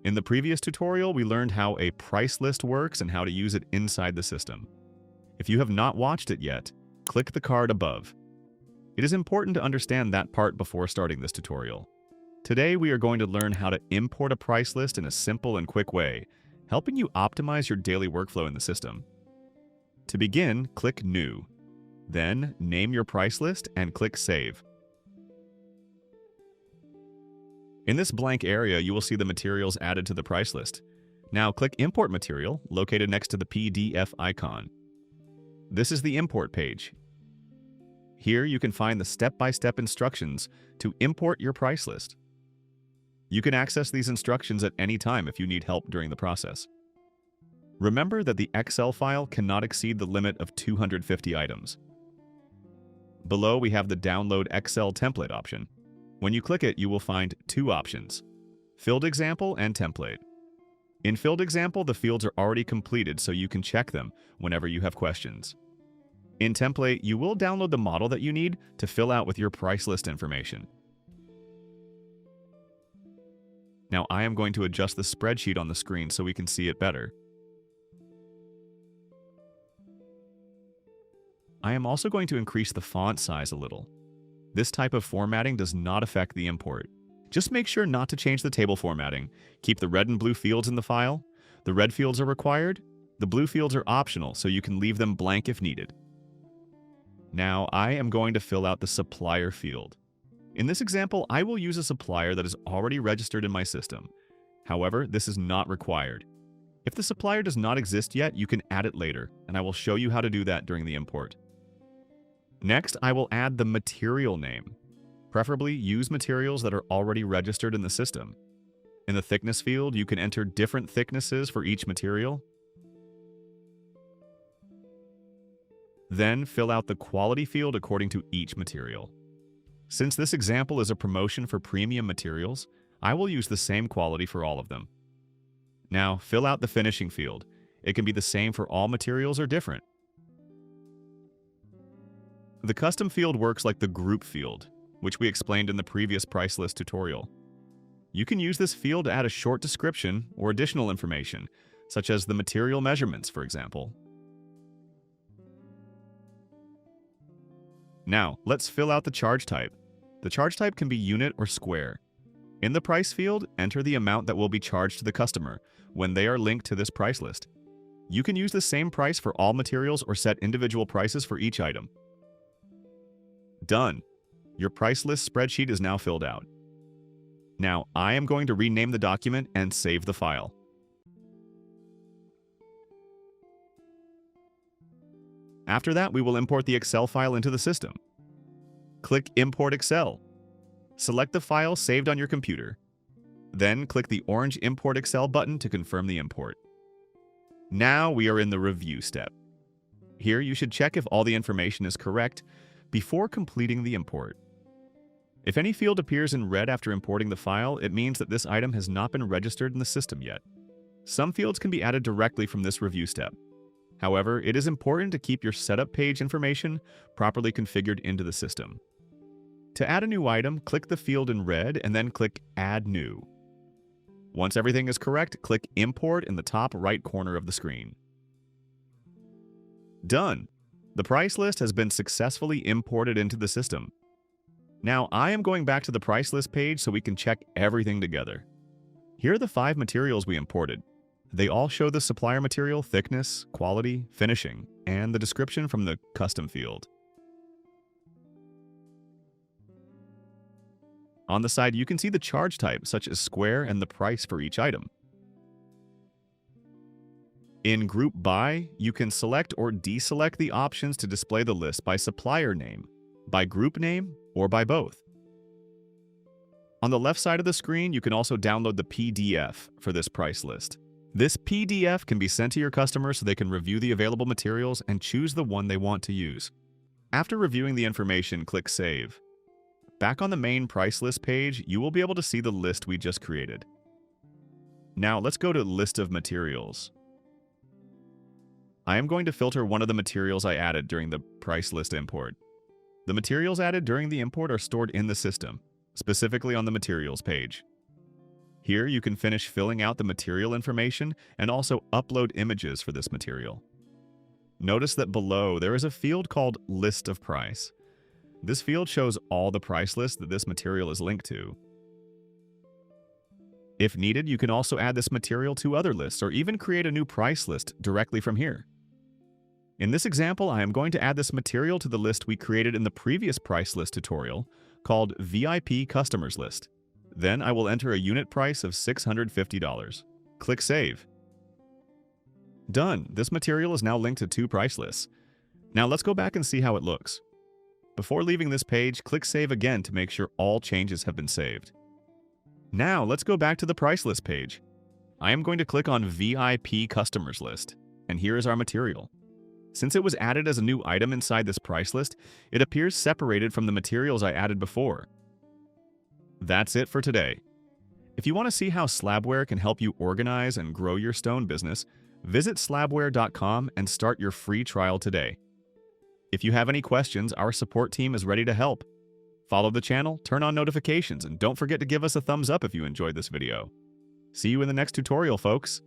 In the previous tutorial, we learned how a price list works and how to use it inside the system. If you have not watched it yet, click the card above. It is important to understand that part before starting this tutorial. Today, we are going to learn how to import a price list in a simple and quick way, helping you optimize your daily workflow in the system. To begin, click New. Then, name your price list and click Save. In this blank area, you will see the materials added to the price list. Now click Import Material, located next to the PDF icon. This is the import page. Here you can find the step-by-step instructions to import your price list. You can access these instructions at any time if you need help during the process. Remember that the Excel file cannot exceed the limit of 250 items. Below, we have the Download Excel Template option. When you click it, you will find two options: Filled Example and Template. In Filled Example, the fields are already completed, so you can check them whenever you have questions. In Template, you will download the model that you need to fill out with your price list information. Now I am going to adjust the spreadsheet on the screen so we can see it better. I am also going to increase the font size a little. This type of formatting does not affect the import. Just make sure not to change the table formatting. Keep the red and blue fields in the file. The red fields are required. The blue fields are optional, so you can leave them blank if needed. Now I am going to fill out the supplier field. In this example, I will use a supplier that is already registered in my system. However, this is not required. If the supplier does not exist yet, you can add it later, and I will show you how to do that during the import. Next, I will add the material name. Preferably, use materials that are already registered in the system. In the thickness field, you can enter different thicknesses for each material. Then, fill out the quality field according to each material. Since this example is a promotion for premium materials, I will use the same quality for all of them. Now, fill out the finishing field. It can be the same for all materials or different. The custom field works like the group field, which we explained in the previous price list tutorial. You can use this field to add a short description or additional information, such as the material measurements, for example. Now, let's fill out the charge type. The charge type can be unit or square. In the price field, enter the amount that will be charged to the customer when they are linked to this price list. You can use the same price for all materials or set individual prices for each item. Done. Your price list spreadsheet is now filled out. Now, I am going to rename the document and save the file. After that, we will import the Excel file into the system. Click Import Excel. Select the file saved on your computer. Then click the orange Import Excel button to confirm the import. Now we are in the review step. Here you should check if all the information is correct before completing the import. If any field appears in red after importing the file, it means that this item has not been registered in the system yet. Some fields can be added directly from this review step. However, it is important to keep your setup page information properly configured into the system. To add a new item, click the field in red and then click Add New. Once everything is correct, click Import in the top right corner of the screen. Done! The price list has been successfully imported into the system. Now I am going back to the price list page so we can check everything together. Here are the 5 materials we imported. They all show the supplier material, thickness, quality, finishing, and the description from the custom field. On the side, you can see the charge type, such as square, and the price for each item. In Group By, you can select or deselect the options to display the list by supplier name, by group name, or by both. On the left side of the screen, you can also download the PDF for this price list. This PDF can be sent to your customers so they can review the available materials and choose the one they want to use. After reviewing the information, click Save. Back on the main price list page, you will be able to see the list we just created. Now let's go to List of Materials. I am going to filter one of the materials I added during the price list import. The materials added during the import are stored in the system, specifically on the Materials page. Here you can finish filling out the material information and also upload images for this material. Notice that below there is a field called List of Price. This field shows all the price lists that this material is linked to. If needed, you can also add this material to other lists or even create a new price list directly from here. In this example, I am going to add this material to the list we created in the previous price list tutorial called VIP Customers List. Then I will enter a unit price of $650. Click Save. Done. This material is now linked to 2 price lists. Now let's go back and see how it looks. Before leaving this page, click Save again to make sure all changes have been saved. Now let's go back to the price list page. I am going to click on VIP Customers List, and here is our material. Since it was added as a new item inside this price list, it appears separated from the materials I added before. That's it for today. If you want to see how SlabWare can help you organize and grow your stone business, visit slabware.com and start your free trial today. If you have any questions, our support team is ready to help. Follow the channel, turn on notifications, and don't forget to give us a thumbs up if you enjoyed this video. See you in the next tutorial, folks.